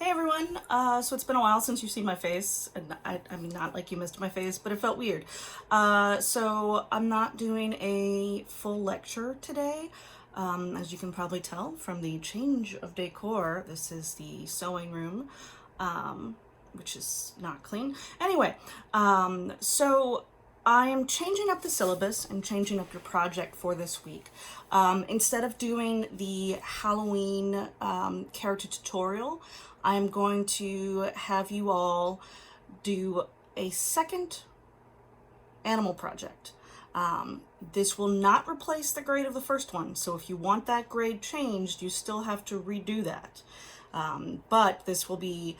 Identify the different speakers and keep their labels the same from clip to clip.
Speaker 1: Hey everyone, so it's been a while since you've seen my face, and I mean, not like you missed my face, but it felt weird. So I'm not doing a full lecture today. As you can probably tell from the change of decor, this is the sewing room, um, which is not clean. Anyway, so I am changing up the syllabus and changing up your project for this week. Instead of doing the Halloween character tutorial, I'm going to have you all do a second animal project. This will not replace the grade of the first one, so if you want that grade changed, you still have to redo that. But this will be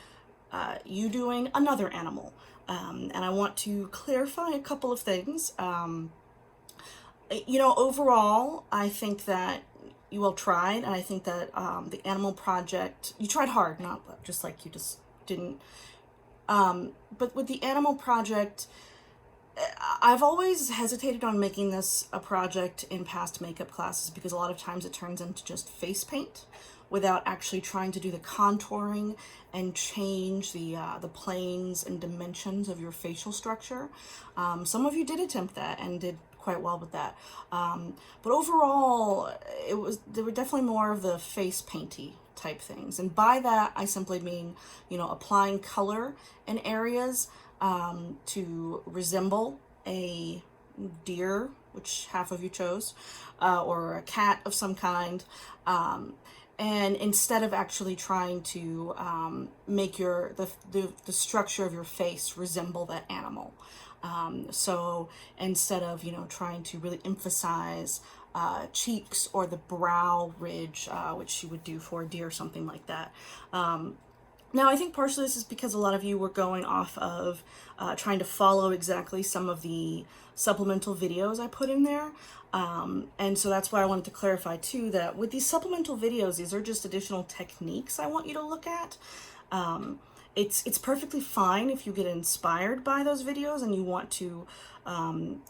Speaker 1: you doing another animal. And I want to clarify a couple of things. Overall, I think that you all tried, and I think that the animal project, you tried hard, not just like you just didn't. But with the animal project, I've always hesitated on making this a project in past makeup classes because a lot of times it turns into just face paint without actually trying to do the contouring and change the planes and dimensions of your facial structure. Some of you did attempt that and did quite well with that. But overall, there were definitely more of the face painty type things. And by that, I simply mean, applying color in areas to resemble a deer, which half of you chose, or a cat of some kind. And instead of actually trying to make the structure of your face resemble that animal. So instead of, trying to really emphasize cheeks or the brow ridge, which you would do for a deer or something like that. Now, I think partially this is because a lot of you were going off of trying to follow exactly some of the supplemental videos I put in there. And so that's why I wanted to clarify too that with these supplemental videos, these are just additional techniques I want you to look at. It's perfectly fine if you get inspired by those videos and you want to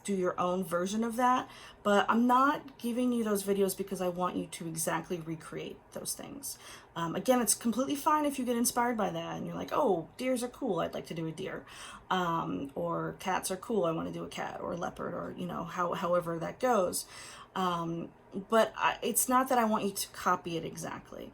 Speaker 1: do your own version of that, but I'm not giving you those videos because I want you to exactly recreate those things. Again, it's completely fine if you get inspired by that and you're like, oh, deers are cool, I'd like to do a deer. Or cats are cool, I want to do a cat or a leopard, or however that goes. But it's not that I want you to copy it exactly.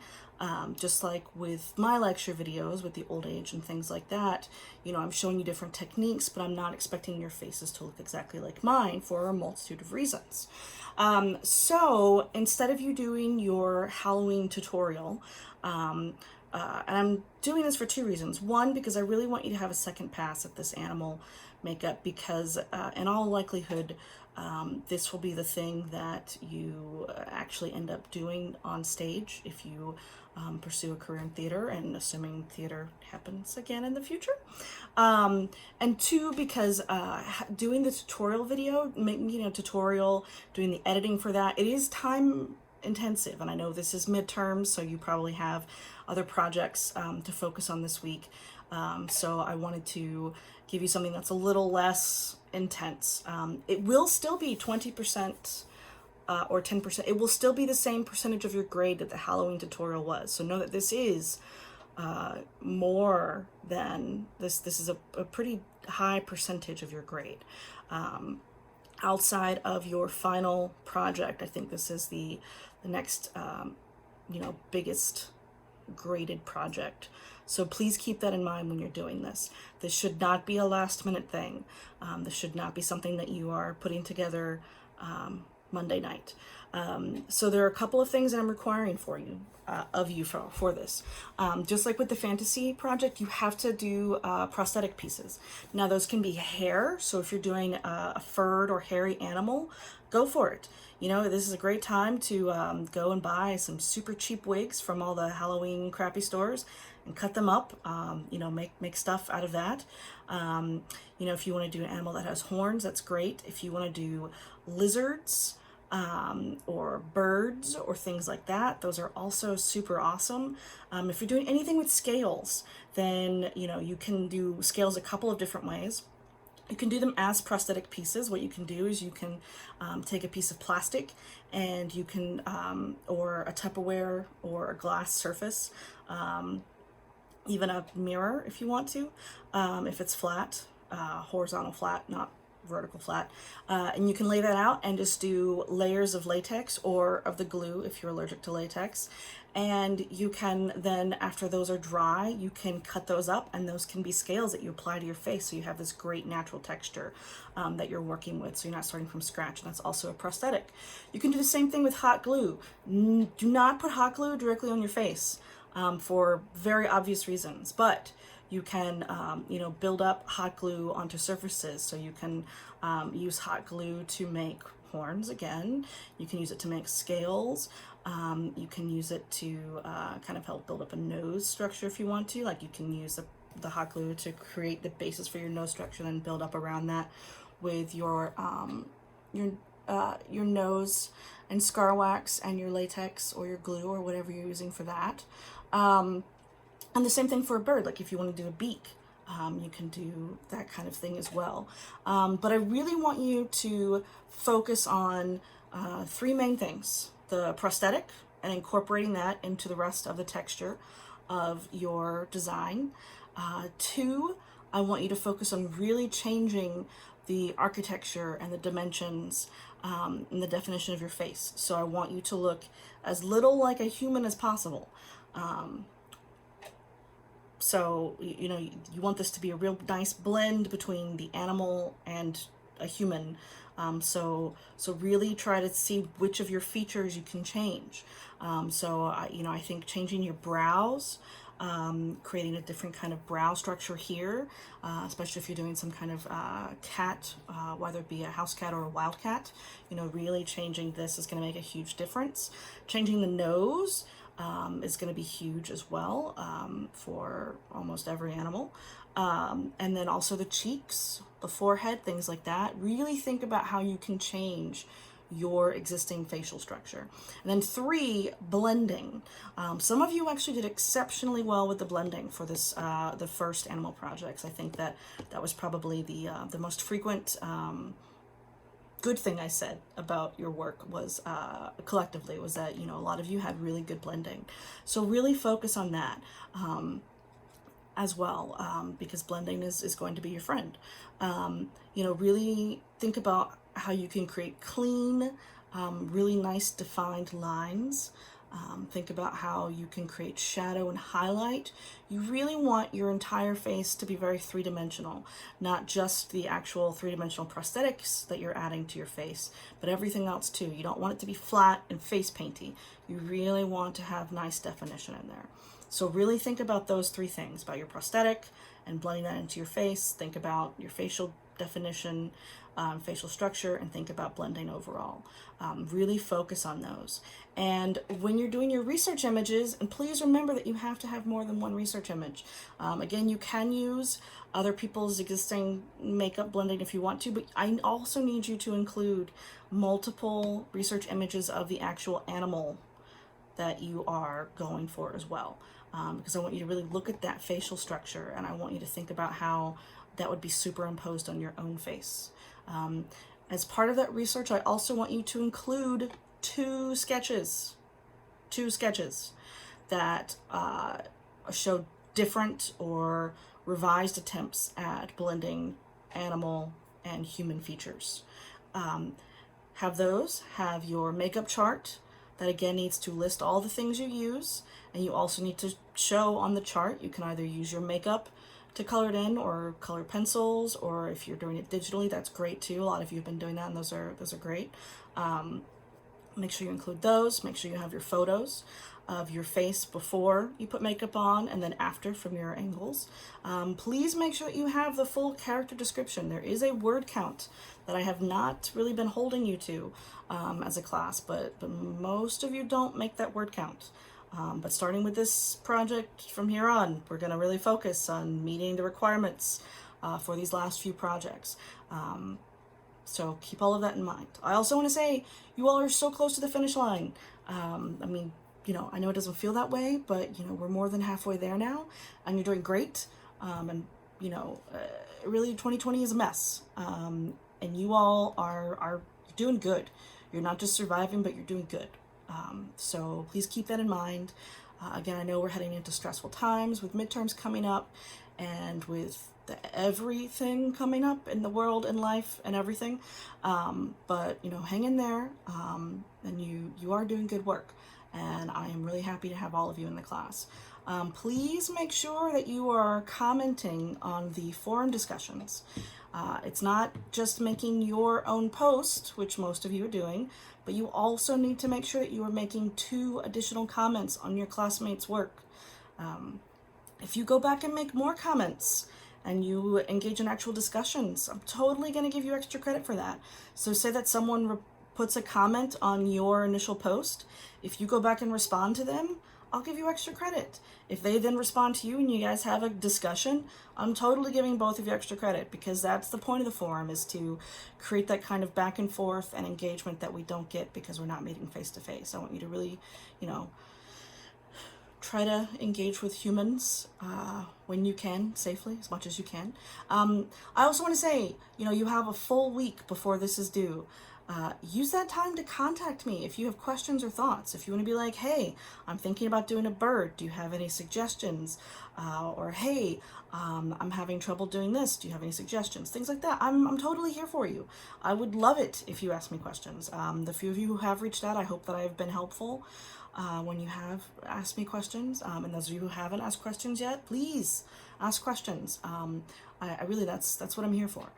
Speaker 1: Just like with my lecture videos with the old age and things like that, I'm showing you different techniques, but I'm not expecting your faces to look exactly like mine for a multitude of reasons. So instead of you doing your Halloween tutorial, and I'm doing this for two reasons. One, because I really want you to have a second pass at this animal makeup because in all likelihood, this will be the thing that you actually end up doing on stage if you pursue a career in theater, and assuming theater happens again in the future. And two, because doing the tutorial video, tutorial, doing the editing for that, it is time intensive. And I know this is midterms, so you probably have other projects to focus on this week. So I wanted to give you something that's a little less intense. It will still be 20% or 10%. It will still be the same percentage of your grade that the Halloween tutorial was. So know that this is more than this. This is a pretty high percentage of your grade. Outside of your final project, I think this is the next biggest graded project. So please keep that in mind when you're doing this. This should not be a last minute thing. This should not be something that you are putting together Monday night. So there are a couple of things that I'm requiring of you for this. Just like with the fantasy project, you have to do prosthetic pieces. Now those can be hair, so if you're doing a furred or hairy animal, go for it. This is a great time to go and buy some super cheap wigs from all the Halloween crappy stores and cut them up, make stuff out of that. If you want to do an animal that has horns, that's great. If you want to do lizards, or birds or things like that, those are also super awesome. If you're doing anything with scales, then you can do scales a couple of different ways. You can do them as prosthetic pieces. What you can do is you can take a piece of plastic and you can, or a Tupperware or a glass surface, even a mirror if you want to, if it's flat, horizontal flat, not vertical flat. And you can lay that out and just do layers of latex or of the glue if you're allergic to latex. And you can then, after those are dry, you can cut those up, and those can be scales that you apply to your face, so you have this great natural texture that you're working with, so you're not starting from scratch. And that's also a prosthetic. You can do the same thing with hot glue. Do not put hot glue directly on your face for very obvious reasons, but you can build up hot glue onto surfaces. So you can use hot glue to make horns again. You can use it to make scales. You can use it to kind of help build up a nose structure if you want to. Like, you can use the hot glue to create the basis for your nose structure and build up around that with your nose and scar wax and your latex or your glue or whatever you're using for that. And the same thing for a bird. Like, if you want to do a beak, you can do that kind of thing as well. But I really want you to focus on three main things: the prosthetic and incorporating that into the rest of the texture of your design. Two, I want you to focus on really changing the architecture and the dimensions and the definition of your face. So I want you to look as little like a human as possible. So, you want this to be a real nice blend between the animal and a human. So really try to see which of your features you can change. I think changing your brows, creating a different kind of brow structure here, especially if you're doing some kind of cat, whether it be a house cat or a wild cat, really changing this is going to make a huge difference. Changing the nose is going to be huge as well for almost every animal. And then also the cheeks, the forehead, things like that. Really think about how you can change your existing facial structure. And then three, blending. Some of you actually did exceptionally well with the blending for this, the first animal projects. I think that was probably the most frequent good thing I said about your work was collectively was that a lot of you had really good blending. So really focus on that as well, because blending is going to be your friend. Really think about how you can create clean, really nice defined lines. Think about how you can create shadow and highlight. You really want your entire face to be very three-dimensional, not just the actual three-dimensional prosthetics that you're adding to your face, but everything else too. You don't want it to be flat and face painty. You really want to have nice definition in there. So really think about those three things, about your prosthetic and blending that into your face. Think about your facial definition, facial structure, and think about blending overall. Really focus on those. And when you're doing your research images, and please remember that you have to have more than one research image. Again, you can use other people's existing makeup blending if you want to, but I also need you to include multiple research images of the actual animal that you are going for as well. Because I want you to really look at that facial structure, and I want you to think about how that would be superimposed on your own face. As part of that research, I also want you to include two sketches that show different or revised attempts at blending animal and human features. Have your makeup chart that again needs to list all the things you use, and you also need to show on the chart. You can either use your makeup to color it in or color pencils, or if you're doing it digitally, that's great too. A lot of you have been doing that, and those are great. Make sure you include those. Make sure you have your photos of your face before you put makeup on and then after from your angles. Please make sure that you have the full character description. There is a word count that I have not really been holding you to as a class, but most of you don't make that word count. But starting with this project from here on, we're going to really focus on meeting the requirements for these last few projects. So keep all of that in mind. I also want to say you all are so close to the finish line. I know it doesn't feel that way, but we're more than halfway there now, and you're doing great. Really 2020 is a mess. And you all are doing good. You're not just surviving, but you're doing good. So please keep that in mind. Again, I know we're heading into stressful times with midterms coming up and with everything coming up in the world and life and everything. But hang in there, and you are doing good work, and I am really happy to have all of you in the class. Please make sure that you are commenting on the forum discussions. It's not just making your own post, which most of you are doing, but you also need to make sure that you are making 2 additional comments on your classmates' work. If you go back and make more comments and you engage in actual discussions, I'm totally going to give you extra credit for that. So say that someone puts a comment on your initial post. If you go back and respond to them, I'll give you extra credit. If they then respond to you and you guys have a discussion, I'm totally giving both of you extra credit, because that's the point of the forum, is to create that kind of back and forth and engagement that we don't get because we're not meeting face to face. I want you to really, try to engage with humans when you can, safely, as much as you can. I also want to say, you have a full week before this is due. Use that time to contact me if you have questions or thoughts. If you want to be like, hey, I'm thinking about doing a bird. Do you have any suggestions? Or hey, I'm having trouble doing this. Do you have any suggestions? Things like that. I'm totally here for you. I would love it if you ask me questions. The few of you who have reached out, I hope that I have been helpful when you have asked me questions. And those of you who haven't asked questions yet, please ask questions. I really, that's what I'm here for.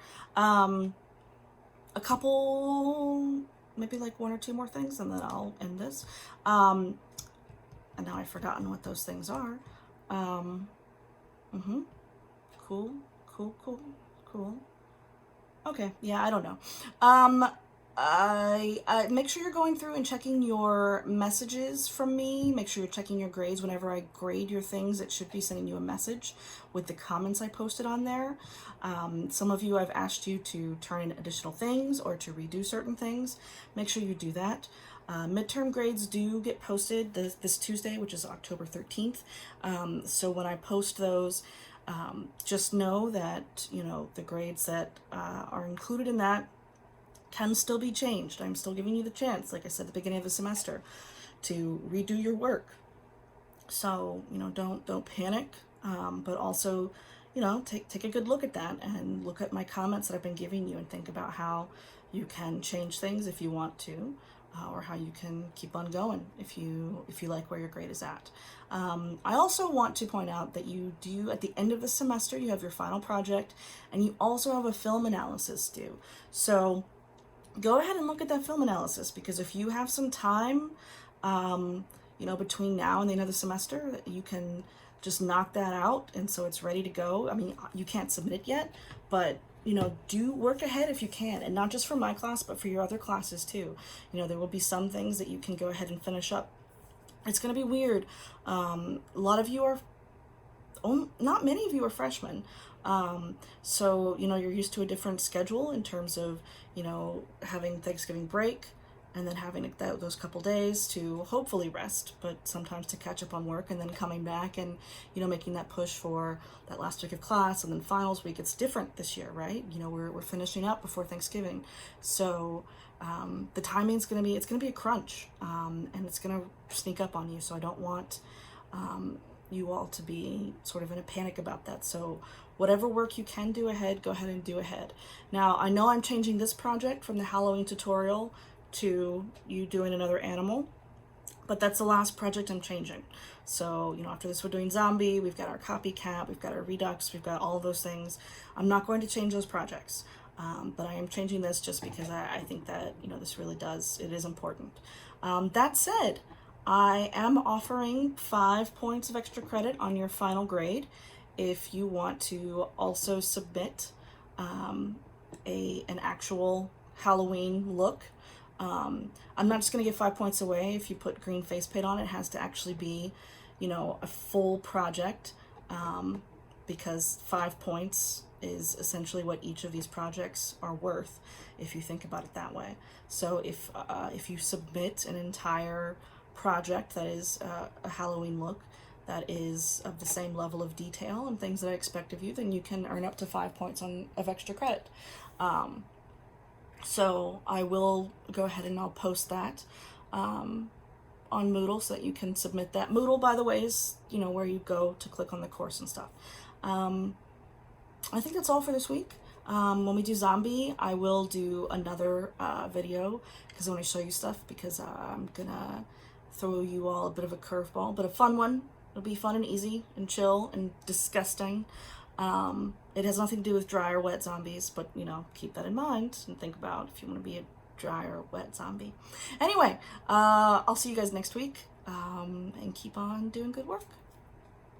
Speaker 1: A couple, maybe like 1 or 2 more things, and then I'll end this. And now I've forgotten what those things are. Cool. Okay, yeah, I don't know. I make sure you're going through and checking your messages from me. Make sure you're checking your grades. Whenever I grade your things, it should be sending you a message with the comments I posted on there. Some of you, I've asked you to turn in additional things or to redo certain things. Make sure you do that. Midterm grades do get posted this Tuesday, which is October 13th. So when I post those, just know that, the grades that are included in that can still be changed. I'm still giving you the chance, like I said at the beginning of the semester, to redo your work. So, don't panic, but also, take a good look at that and look at my comments that I've been giving you and think about how you can change things if you want to, or how you can keep on going if you like where your grade is at. I also want to point out that you do, at the end of the semester, you have your final project, and you also have a film analysis due. So go ahead and look at that film analysis, because if you have some time, between now and the end of the semester, you can just knock that out, and so it's ready to go. I mean, you can't submit it yet, but do work ahead if you can, and not just for my class, but for your other classes too. There will be some things that you can go ahead and finish up. It's going to be weird. A lot of you are, not many of you are freshmen. So, you're used to a different schedule in terms of, having Thanksgiving break and then having those couple days to hopefully rest, but sometimes to catch up on work, and then coming back and, making that push for that last week of class and then finals week. It's different this year, right? We're finishing up before Thanksgiving. So, the timing's going to be, it's going to be a crunch, and it's going to sneak up on you. So I don't want, you all to be sort of in a panic about that. So whatever work you can do ahead, go ahead and do ahead. Now, I know I'm changing this project from the Halloween tutorial to you doing another animal, but that's the last project I'm changing. So, after this, we're doing zombie, we've got our copycat, we've got our redux, we've got all of those things. I'm not going to change those projects, but I am changing this just because I think that, this really it is important. That said, I am offering 5 points of extra credit on your final grade if you want to also submit an actual Halloween look. I'm not just going to give 5 points away if you put green face paint on. It has to actually be, a full project, because 5 points is essentially what each of these projects are worth, if you think about it that way. So if you submit an entire project that is a Halloween look that is of the same level of detail and things that I expect of you, then you can earn up to 5 points of extra credit. So I will go ahead and I'll post that on on Moodle so that you can submit that. Moodle, by the way, is, you know, where you go to click on the course and stuff. I think that's all for this week. When we do zombie, I will do another video because I want to show you stuff, because I'm gonna throw you all a bit of a curveball, but a fun one. It'll be fun and easy and chill and disgusting. It has nothing to do with dry or wet zombies, but, you know, keep that in mind and think about if you want to be a dry or wet zombie. Anyway, I'll see you guys next week, and keep on doing good work.